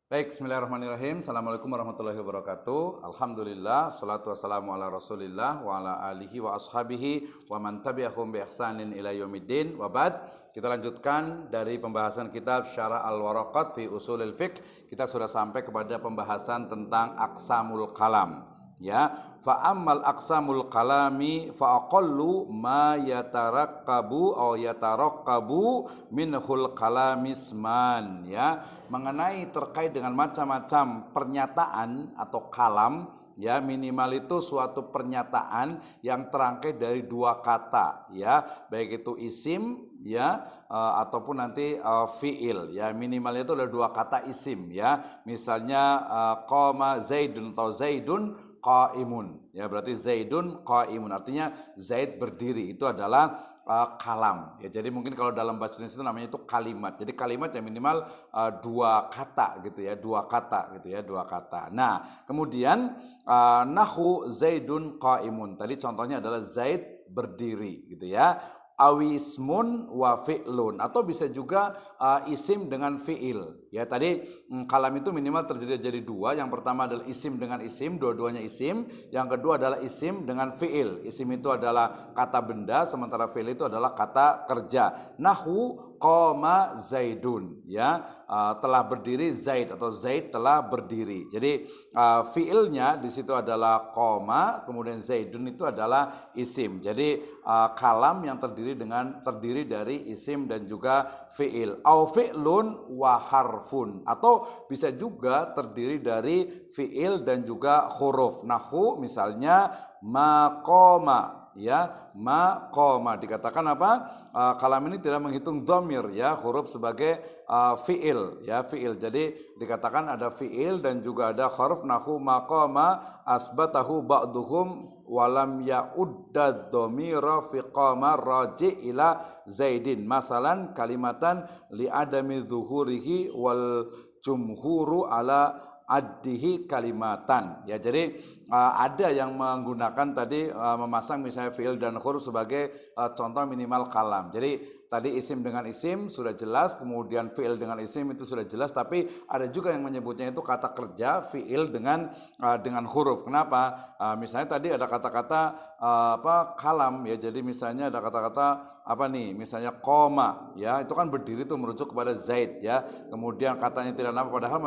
Baik, bismillahirrahmanirrahim. Assalamualaikum warahmatullahi wabarakatuh. Alhamdulillah, salatu wassalamu ala rasulillah wa ala alihi wa ashabihi wa man tabi'ahum bi ihsanin ila yaumiddin wa ba'd. Kita lanjutkan dari pembahasan kitab Syarah Al-Waraqat fi Ushulil Fiqh. Kita sudah sampai kepada pembahasan tentang aqsamul kalam. Ya, fa ammal aqsamul kalami fa aqallu ma yatarakkabu aw yatarakkabu minhul kalamisman, ya, mengenai terkait dengan macam-macam pernyataan atau kalam, ya, minimal itu suatu pernyataan yang terangkai dari dua kata, ya, baik itu isim, ya, ataupun nanti fiil, ya, minimalnya itu ada dua kata isim, ya, misalnya qama zaidun atau zaidun qaimun, ya, berarti zaidun qaimun artinya Zaid berdiri, itu adalah kalam, ya. Jadi mungkin kalau dalam bahasa Indonesia itu namanya itu kalimat. Jadi kalimat yang minimal dua kata gitu ya, dua kata gitu ya, dua kata. Nah, kemudian nahu zaidun qaimun. Tadi contohnya adalah Zaid berdiri gitu ya. Awismun wa fi'lun, atau bisa juga isim dengan fi'il. Ya, tadi kalam itu minimal terdiri dari dua. Yang pertama adalah isim dengan isim, dua-duanya isim. Yang kedua adalah isim dengan fi'il. Isim itu adalah kata benda, sementara fi'il itu adalah kata kerja. Nahu qoma zaidun, ya, telah berdiri Zaid atau Zaid telah berdiri. Jadi fiilnya di situ adalah qoma, kemudian zaidun itu adalah isim. Jadi kalam yang terdiri dari isim dan juga fiil. Au fi'lun wa harfun, atau bisa juga terdiri dari fiil dan juga huruf. Nahu misalnya maqama, ya, maqama dikatakan apa? Kalam ini tidak menghitung dhamir, ya, huruf sebagai fiil, ya, fiil. Jadi dikatakan ada fiil dan juga ada huruf. Nahu maqama asbatahu ba'duhum walam ya'udda dhamira fi qama raji ila zaidin, masalan kalimatan li adami zuhurihi wal jumhuru ala addihi kalimatan, ya. Jadi ada yang menggunakan tadi memasang misalnya fiil dan huruf sebagai contoh minimal kalam. Jadi tadi isim dengan isim sudah jelas, kemudian fiil dengan isim itu sudah jelas, tapi ada juga yang menyebutnya itu kata kerja fiil dengan huruf. Kenapa? Misalnya tadi ada kata-kata kalam, ya. Jadi misalnya ada kata-kata apa nih, misalnya koma, ya, itu kan berdiri itu merujuk kepada Zaid, ya. Kemudian katanya tidak nama, padahal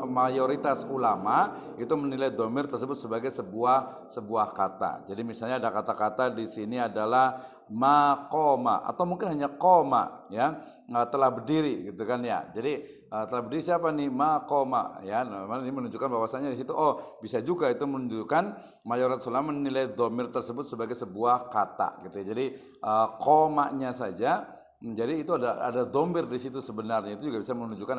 mayoritas ulama itu menilai domir tersebut sebagai sebuah kata. Jadi misalnya ada kata-kata di sini adalah maqoma, atau mungkin hanya koma, ya, telah berdiri gitu kan, ya. Jadi telah berdiri siapa nih? Maqoma, ya. Nah, ini menunjukkan bahwasanya di situ bisa juga itu menunjukkan mayoritas ulama menilai domir tersebut sebagai sebuah kata gitu ya. Jadi komanya saja, jadi itu ada domir di situ sebenarnya, itu juga bisa menunjukkan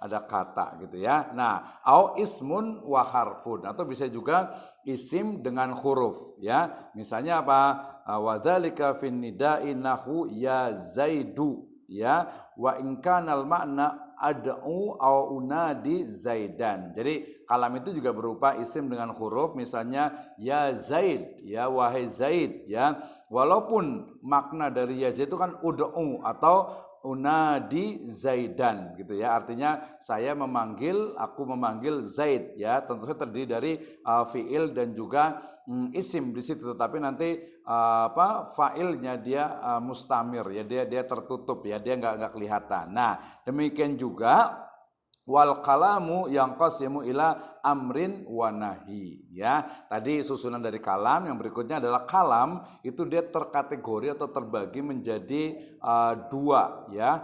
ada kata gitu ya. Nah, au ismun wa harfun, atau bisa juga isim dengan huruf, ya. Misalnya apa? Wa dzalika fin nida'i nahu ya zaidu, ya, wa in kanal makna ad'u au unadi zaidan. Jadi kalam itu juga berupa isim dengan huruf, misalnya ya Zaid, ya, wahai Zaid, ya. Walaupun makna dari ya Zaid itu kan ud'u atau unadi Zaidan gitu ya. Artinya aku memanggil Zaid, ya. Tentu saja terdiri dari fiil dan juga isim di situ, tetapi nanti failnya dia mustamir, ya, dia tertutup, ya, dia nggak kelihatan. Nah, demikian juga wal kalamu yang qasimu ila amrin wa nahi, ya. Tadi susunan dari kalam, yang berikutnya adalah kalam itu dia terkategori atau terbagi menjadi dua, ya,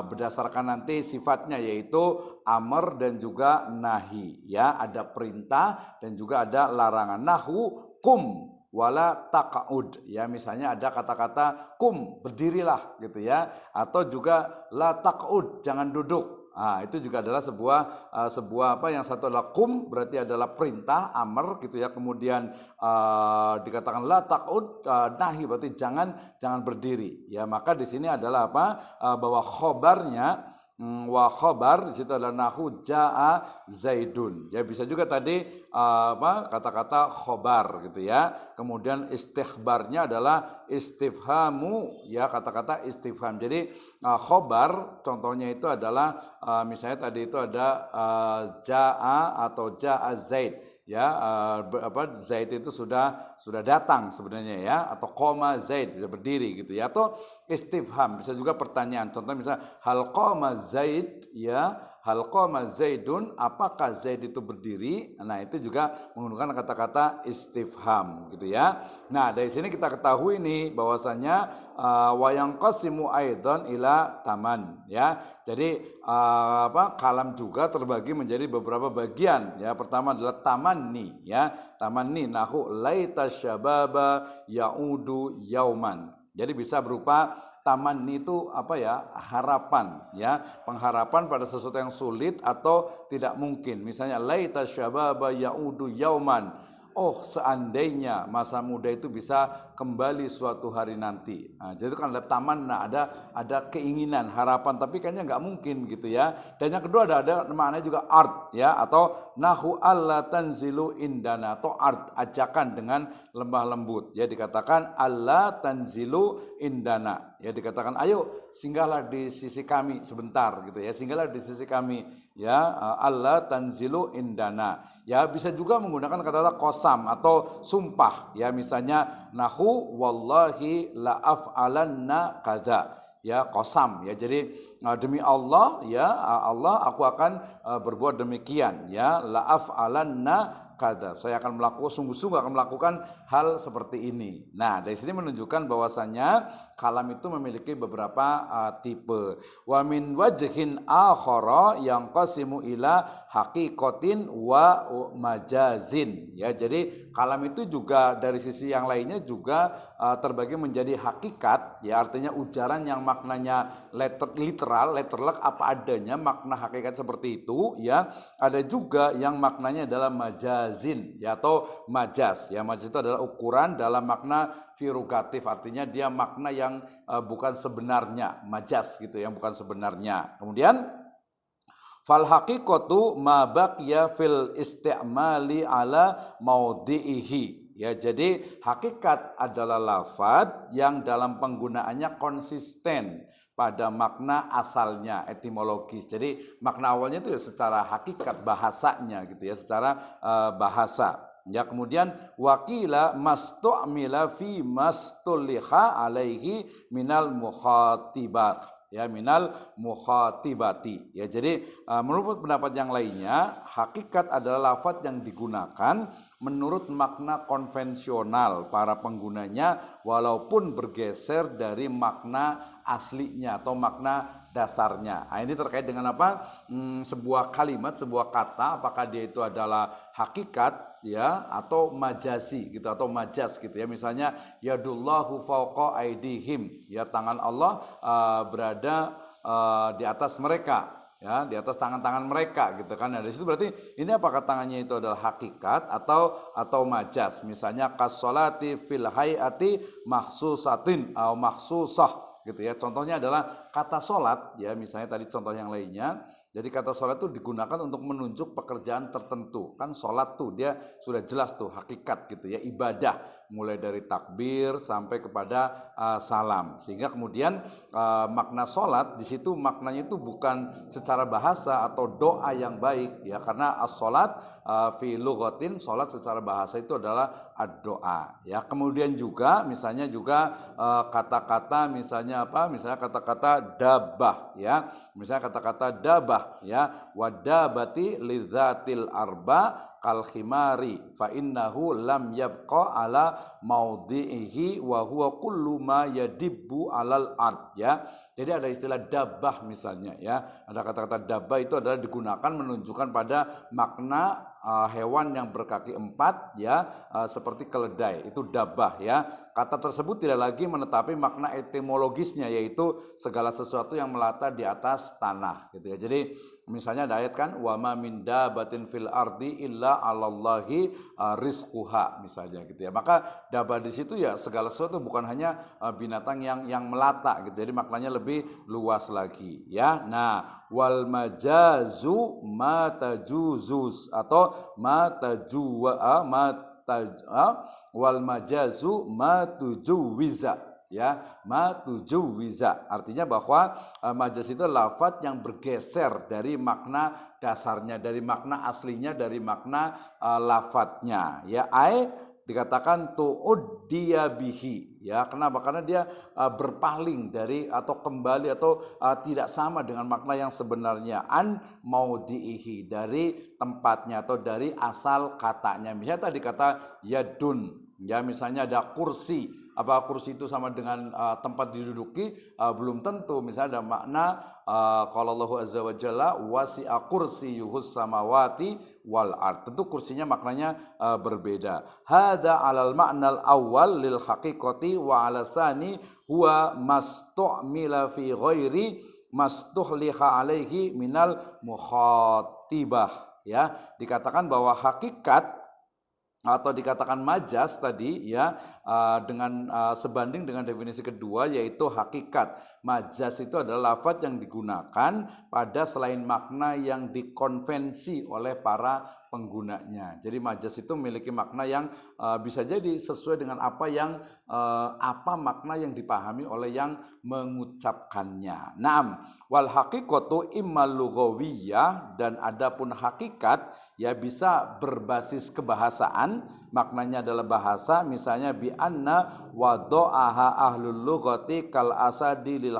berdasarkan nanti sifatnya, yaitu amr dan juga nahi, ya. Ada perintah dan juga ada larangan. Nahu kum wala taqaud, ya, misalnya ada kata-kata kum, berdirilah gitu ya, atau juga la taqaud, jangan duduk. Nah, itu juga adalah sebuah apa, yang satu adalah kum berarti adalah perintah amr gitu ya, kemudian dikatakan la taqud, nahi berarti jangan berdiri, ya. Maka di sini adalah apa, bahwa khobarnya wa khabar, di situ adalah nahu jaa zaidun. Ya bisa juga tadi kata-kata khobar gitu ya. Kemudian istighbarnya adalah istifhamu, ya kata-kata istifham. Jadi khobar contohnya itu adalah misalnya tadi itu ada jaa atau jaa zaid. Ya Zaid itu sudah datang sebenarnya ya, atau koma Zaid sudah berdiri gitu ya, atau istifham bisa juga pertanyaan. Contoh misalnya hal qama Zaid, ya hal qama Zaidun, apakah Zaid itu berdiri. Nah itu juga menggunakan kata-kata istifham gitu ya. Nah dari sini kita ketahui nih bahwasanya wayang qasimu aidan ila taman, ya. Jadi kalam juga terbagi menjadi beberapa bagian, ya. Pertama adalah tamanni, ya. Tamanni nahu laita syababa yaudu yauman. Jadi bisa berupa tamanni itu harapan, ya, pengharapan pada sesuatu yang sulit atau tidak mungkin. Misalnya laita syababa yaudu yauman. Oh, seandainya masa muda itu bisa kembali suatu hari nanti. Nah, jadi itu kan ada tamanna, ada keinginan, harapan, tapi kayaknya nggak mungkin gitu ya. Dan yang kedua ada maknanya juga art, ya, atau nahu alla tanzilu indana, atau art, ajakan dengan lemah lembut. Ya dikatakan alla tanzilu indana. Ya dikatakan ayo singgahlah di sisi kami sebentar gitu ya. Singgahlah di sisi kami, ya, alla tanzilu indana. Ya bisa juga menggunakan kata-kata qasam atau sumpah, ya, misalnya nahu wallahi la af'alanna kadza, ya, qasam, ya. Jadi demi Allah, ya, Allah aku akan berbuat demikian, ya, la af'alanna kada, saya akan melakukan, sungguh-sungguh akan melakukan hal seperti ini. Nah, dari sini menunjukkan bahwasanya kalam itu memiliki beberapa tipe. Wa min wajhin akhara yang qasimu ila haqiqatin wa majazin. Ya, jadi kalam itu juga dari sisi yang lainnya juga terbagi menjadi hakikat, ya, artinya ujaran yang maknanya literal apa adanya, makna hakikat seperti itu, ya. Ada juga yang maknanya adalah majazin, ya, atau majaz. Ya, majaz itu adalah ukuran dalam makna virogatif, artinya dia makna yang bukan sebenarnya, majaz gitu, yang bukan sebenarnya. Kemudian fal haqiqatu ma baqiya fil istimali ala maudhi'ihi. Ya, jadi hakikat adalah lafaz yang dalam penggunaannya konsisten pada makna asalnya, etimologis. Jadi makna awalnya itu ya secara hakikat bahasanya gitu ya, secara bahasa. Ya, kemudian wakila mastu'mila fi mastuliha alaihi minal mukhatibah, ya, minal mukhatibati. Ya, jadi menurut pendapat yang lainnya, hakikat adalah lafaz yang digunakan menurut makna konvensional para penggunanya walaupun bergeser dari makna aslinya atau makna dasarnya. Nah, ini terkait dengan apa? Sebuah kalimat, sebuah kata, apakah dia itu adalah hakikat, ya, atau majasi gitu, atau majaz gitu ya. Misalnya yadullahu fauqa aidihim, ya, tangan Allah berada di atas mereka, ya, di atas tangan-tangan mereka gitu kan. Nah, dari situ berarti ini apakah tangannya itu adalah hakikat atau majaz. Misalnya kasolati fil hayati mahsusatin atau mahsusah gitu ya. Contohnya adalah kata solat, ya, misalnya tadi contoh yang lainnya. Jadi kata solat itu digunakan untuk menunjuk pekerjaan tertentu. Kan solat tuh dia sudah jelas tuh hakikat gitu ya, ibadah, mulai dari takbir sampai kepada salam. Sehingga kemudian makna solat di situ maknanya itu bukan secara bahasa atau doa yang baik, ya, karena as-solat fi lughatin, solat secara bahasa itu adalah ad-doa, ya. Kemudian juga misalnya juga kata-kata misalnya apa? Misalnya kata-kata dabah, ya. Misalnya kata-kata dabah, ya, wadabati lidzatil arba kal khimari fa innahu lam yabqa ala maudhi'ihi wa huwa kullu ma yadibbu alal ard, ya. Jadi ada istilah dabah misalnya, ya. Ada kata-kata dabah itu adalah digunakan menunjukkan pada makna hewan yang berkaki empat, ya, seperti keledai, itu dabah, ya. Kata tersebut tidak lagi menetapi makna etimologisnya, yaitu segala sesuatu yang melata di atas tanah gitu ya. Jadi Misalnya ada ayat kan wa ma min dabatin fil ardi illa 'alallahi rizquha misalnya gitu ya. Maka dabah di situ ya segala sesuatu, bukan hanya binatang yang melata gitu. Jadi maknanya lebih luas lagi ya. Nah, wal majazu matajuzus atau matajuwa wal majazu matujuwiza ya, matujuwiza artinya bahwa majaz itu lafadz yang bergeser dari makna dasarnya, dari makna aslinya, dari makna lafadznya ya. Dikatakan tu'uddiya bihi ya. Kenapa? Karena dia berpaling dari atau kembali atau tidak sama dengan makna yang sebenarnya, an maudhi'ihi, dari tempatnya atau dari asal katanya. Misalnya tadi kata yadun ya, misalnya ada kursi. Apa kursi itu sama dengan tempat diduduki? Belum tentu. Misalnya ada makna qala Allahu azza wa jalla wasi'a kursiyyuhus samawati wal ard. Tentu kursinya maknanya berbeda. Hada 'alal ma'nal awwal lil haqiqati wa 'ala sani huwa mastu'mila fi ghairi mastuhliha alaihi minal mukhatibah ya. Dikatakan bahwa hakikat atau dikatakan majas tadi ya, dengan sebanding dengan definisi kedua yaitu hakikat. Majas itu adalah lafadz yang digunakan pada selain makna yang dikonvensi oleh para penggunanya. Jadi majas itu memiliki makna yang bisa jadi sesuai dengan apa makna yang dipahami oleh yang mengucapkannya. Naam, wal haqiqatu imma lughawiyah, dan adapun hakikat ya bisa berbasis kebahasaan, maknanya adalah bahasa. Misalnya bi anna wada'aha ahlul lughati kal asadi lil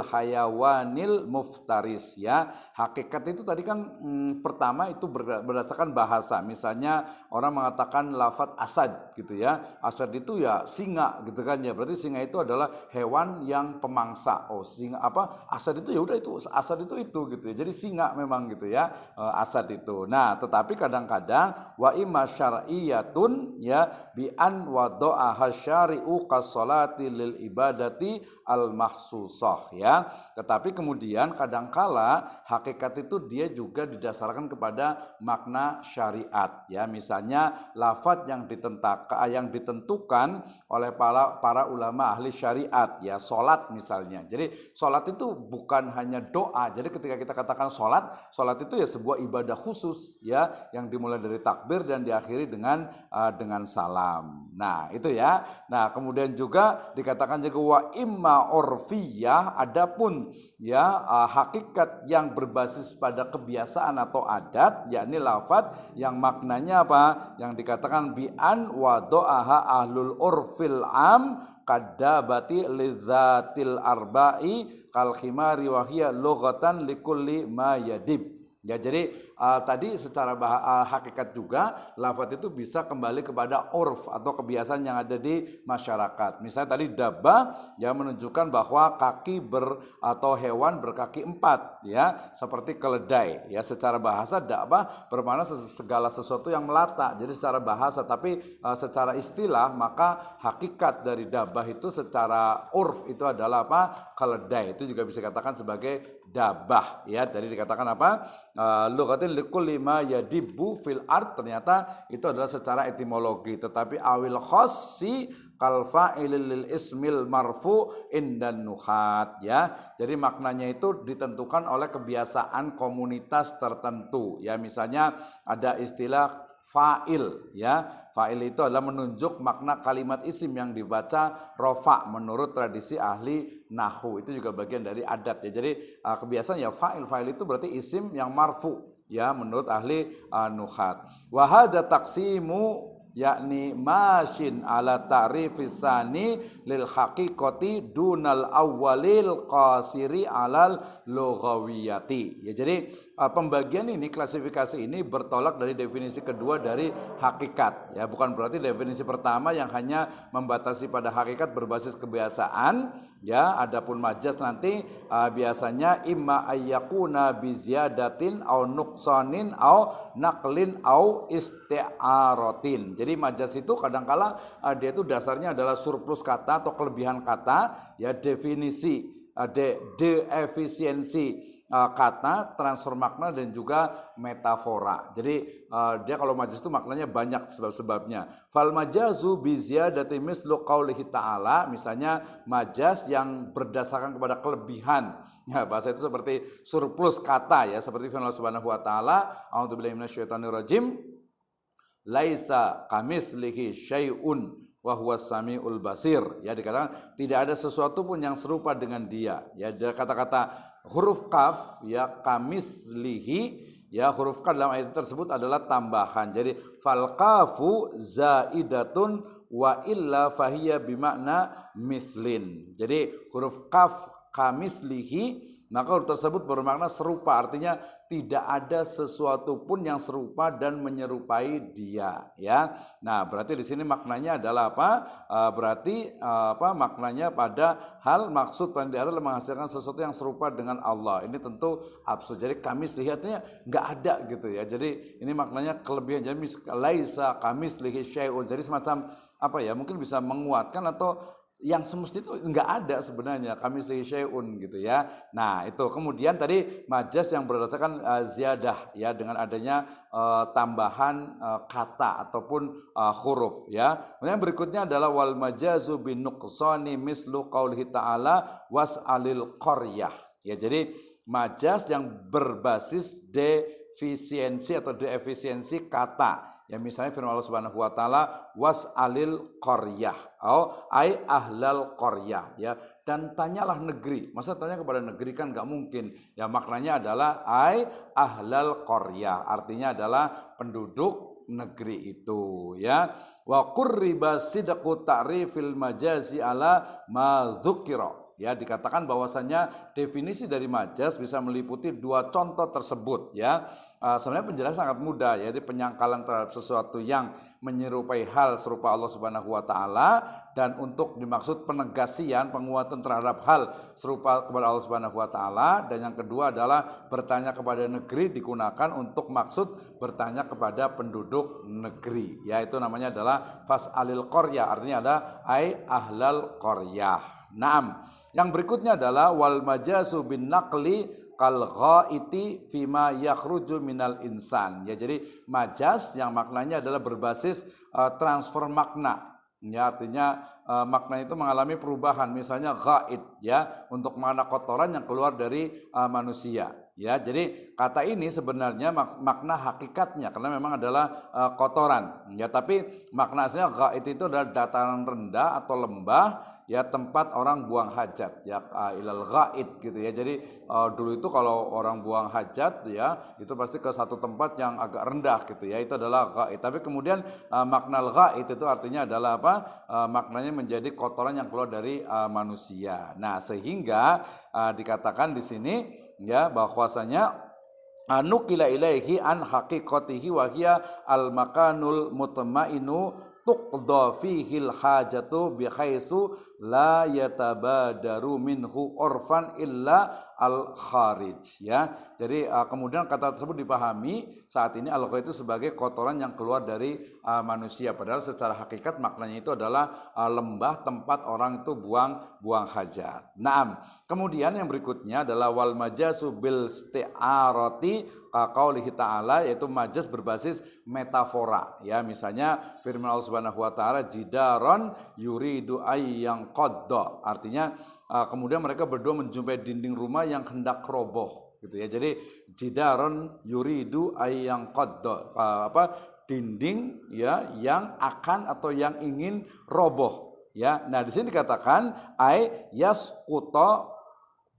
hayawanil muftaris ya. Hakikat itu tadi kan pertama itu berdasarkan bahasa. Misalnya orang mengatakan lafadz asad gitu ya. Asad itu ya singa gitu kan ya. Berarti singa itu adalah hewan yang pemangsa. Oh, singa apa? Asad itu ya udah, itu asad itu gitu ya. Jadi singa memang gitu ya, asad itu. Nah, tetapi kadang-kadang wa imma syar'iyatun ya bi an wada'aha syari'u qasolati lil ibadati al mahsusah ya. Tetapi kemudian kadangkala hakikat itu dia juga didasarkan kepada makna syariat ya. Misalnya lafadz yang ditentukan oleh para ulama ahli syariat ya, salat misalnya. Jadi salat itu bukan hanya doa. Jadi ketika kita katakan salat itu ya sebuah ibadah khusus ya, yang dimulai dari takbir dan diakhiri dengan salam. Nah, itu ya. Nah, kemudian juga dikatakan juga wa imma urfiyah, adapun ya hakikat yang berbasis pada kebiasaan atau adat, yakni lafadz yang maknanya apa? Yang dikatakan bi an wada'aha ahlul urfil am kadabati lidzatil arba'i kal khimari wa hiya lughatan likulli ma yadib. Ya, jadi tadi secara hakikat juga lafadz itu bisa kembali kepada urf atau kebiasaan yang ada di masyarakat. Misalnya tadi dabba ya menunjukkan bahwa kaki atau hewan berkaki 4 ya, seperti keledai ya. Secara bahasa dabba bermakna segala sesuatu yang melata. Jadi secara bahasa, tapi secara istilah maka hakikat dari dabba itu secara urf itu adalah apa? Keledai. Itu juga bisa dikatakan sebagai dabah ya. Jadi dikatakan apa? Lughatin likulli ma yadibbu fil ard, ternyata itu adalah secara etimologi. Tetapi awil khassi kal fa'ilil lil ismil marfu indan nuhat ya. Jadi maknanya itu ditentukan oleh kebiasaan komunitas tertentu ya. Misalnya ada istilah fa'il ya. Fa'il itu adalah menunjuk makna kalimat isim yang dibaca rofa menurut tradisi ahli nahwu. Itu juga bagian dari adat ya. Jadi kebiasaan ya fa'il itu berarti isim yang marfu ya menurut ahli nuhat. Wa hadza taqsimu yakni masyin ala ta'rifis sani lil haqiqati dunal awwalil qasiri alal lughawiyati. Ya, jadi pembagian ini, klasifikasi ini bertolak dari definisi kedua dari hakikat ya. Bukan berarti definisi pertama yang hanya membatasi pada hakikat berbasis kebiasaan ya. Adapun majas nanti biasanya imma ayyakuna biziyadatin au nuqsanin au naqlin au isti'aratin. Jadi majas itu kadangkala dia itu dasarnya adalah surplus kata atau kelebihan kata ya, definisi de efisiensi kata, transfer makna dan juga metafora. Jadi dia kalau majaz itu maknanya banyak sebab-sebabnya. Fal majazu bi ziyadati mislu qaulihi ta'ala, misalnya majaz yang berdasarkan kepada kelebihan. Ya, bahasa itu seperti surplus kata ya, seperti firman Allah Subhanahu wa taala, a'udzubillahi minasyaitonirrajim, laisa kamislihi syai'un wa huwas samiul basir. Ya, dikatakan tidak ada sesuatu pun yang serupa dengan dia. Ya, kata-kata huruf kaf ya, kamislihi ya, huruf kaf dalam ayat tersebut adalah tambahan. Jadi fal kafu zaidatun wa illa fahiya bimakna mislin. Jadi huruf kaf kamislihi, maka huruf tersebut bermakna serupa, artinya tidak ada sesuatu pun yang serupa dan menyerupai dia ya. Nah, berarti di sini maknanya adalah apa? Berarti maknanya pada hal maksud yang adalah menghasilkan sesuatu yang serupa dengan Allah. Ini tentu absurd. Jadi kamis lihatnya nggak ada gitu ya. Jadi ini maknanya kelebihan. Jadi laisa kamis lihi syai'un. Jadi semacam apa ya? Mungkin bisa menguatkan atau yang semestinya itu enggak ada sebenarnya, kamislihi syai'un gitu ya. Nah, itu kemudian tadi majaz yang berdasarkan ziyadah ya, dengan adanya tambahan kata ataupun huruf ya. Kemudian berikutnya adalah wal majazu bin nuqsani mislu qaulihi ta'ala was'alil qaryah. Ya, jadi majaz yang berbasis defisiensi atau deefisiensi kata. Ya, misalnya firman Allah Subhanahu wa taala was'alil qaryah ai ahlal qaryah ya, dan tanyalah negeri. Masa tanya kepada negeri kan enggak mungkin. Ya, maknanya adalah ai ahlal qaryah, artinya adalah penduduk negeri itu ya. Wa qurriba sidqu ta'rifil majazi ala ma dzukira. Ya, dikatakan bahwasanya definisi dari majaz bisa meliputi dua contoh tersebut ya. Sebenarnya penjelasan sangat mudah, yaitu penyangkalan terhadap sesuatu yang menyerupai hal serupa Allah Subhanahu wa taala, dan untuk dimaksud penegasian, penguatan terhadap hal serupa kepada Allah Subhanahu wa taala, dan yang kedua adalah bertanya kepada negeri digunakan untuk maksud bertanya kepada penduduk negeri. Ya, itu namanya adalah fas'alil qaryah, artinya ada ai ahlal qaryah. Naam. Yang berikutnya adalah wal majazu bin naqli kal ghaiti fima yakhruju minal insan. Ya, jadi majaz yang maknanya adalah berbasis transfer makna. Ya, artinya makna itu mengalami perubahan. Misalnya ghaid ya, untuk makna kotoran yang keluar dari manusia. Ya, jadi kata ini sebenarnya makna hakikatnya karena memang adalah kotoran. Ya, tapi makna aslinya ghaid itu adalah dataran rendah atau lembah ya, tempat orang buang hajat ya, ilal ghaid gitu ya. Jadi dulu itu kalau orang buang hajat ya, itu pasti ke satu tempat yang agak rendah gitu ya, itu adalah ghaid. Tapi kemudian makna ghaid itu artinya adalah apa? Maknanya menjadi kotoran yang keluar dari manusia. Nah, sehingga dikatakan di sini ya, bahwasanya nukila ilaihi an haqiqatihi wa hiya al makanul mutmainu tuqda fihil hajatu bihaitsu la yatabadaru minhu urfan illa al kharij ya. Jadi kemudian kata tersebut dipahami saat ini al-ghaid itu sebagai kotoran yang keluar dari manusia, padahal secara hakikat maknanya itu adalah lembah tempat orang itu buang hajat. Naam. Kemudian yang berikutnya adalah wal majazu bil isti'arati qaulihi ta'ala, yaitu majaz berbasis metafora ya. Misalnya firman Allah Subhanahu wa taala jidaron yuridu ayyang qadda, artinya kemudian mereka berdua menjumpai dinding rumah yang hendak roboh gitu ya. Jadi jidaron yuridu ayyang qadda, dinding ya yang akan atau yang ingin roboh ya. Nah, di sini dikatakan ay yasquta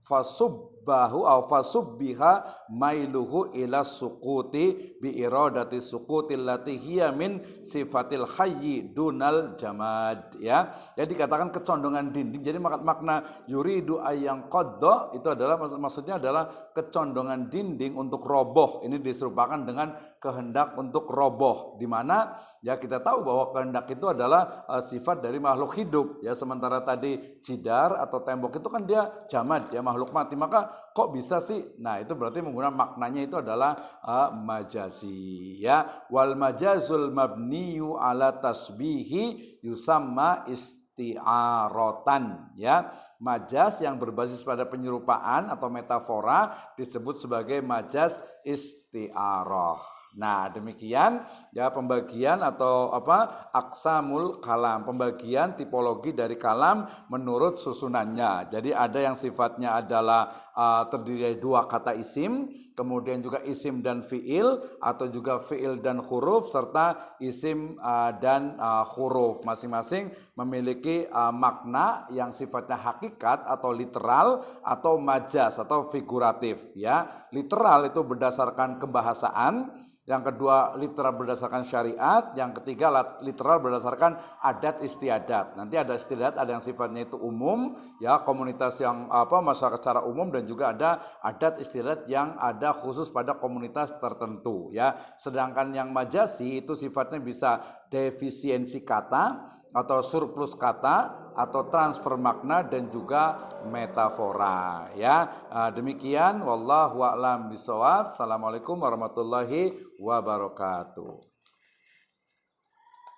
fasubbahu aw fasubbiha mailuhu ila suquti bi iradati suqutil lati hiya min sifatil hayyi dunal jamad ya. Jadi dikatakan kecondongan dinding. Jadi makna yuridu ayyang qadda itu adalah maksudnya adalah kecondongan dinding untuk roboh. Ini diserupakan dengan kehendak untuk roboh, di mana ya kita tahu bahwa kehendak itu adalah sifat dari makhluk hidup ya, sementara tadi jidar atau tembok itu kan dia jamad ya, makhluk mati. Maka kok bisa sih? Nah, itu berarti menggunakan maknanya itu adalah majazi ya. Wal majazul mabniyu ala tasbihi yusamma isti'aratan ya. Majaz yang berbasis pada penyerupaan atau metafora disebut sebagai majaz isti'arah. Nah, demikian ya pembagian atau aqsamul kalam, pembagian tipologi dari kalam menurut susunannya. Jadi ada yang sifatnya adalah terdiri dari dua kata isim, kemudian juga isim dan fiil, atau juga fiil dan huruf, serta isim dan huruf. Masing-masing memiliki makna yang sifatnya hakikat atau literal atau majaz atau figuratif ya. Literal itu berdasarkan kebahasaan, yang kedua literal berdasarkan syariat, yang ketiga literal berdasarkan adat istiadat. Nanti ada istiadat, ada yang sifatnya itu umum ya, komunitas yang masyarakat secara umum, dan juga ada adat istiadat yang ada khusus pada komunitas tertentu ya. Sedangkan yang majasi itu sifatnya bisa defisiensi kata atau surplus kata atau transfer makna dan juga metafora ya. Demikian wallahu a'lam bishawab. Assalamualaikum warahmatullahi wabarakatuh.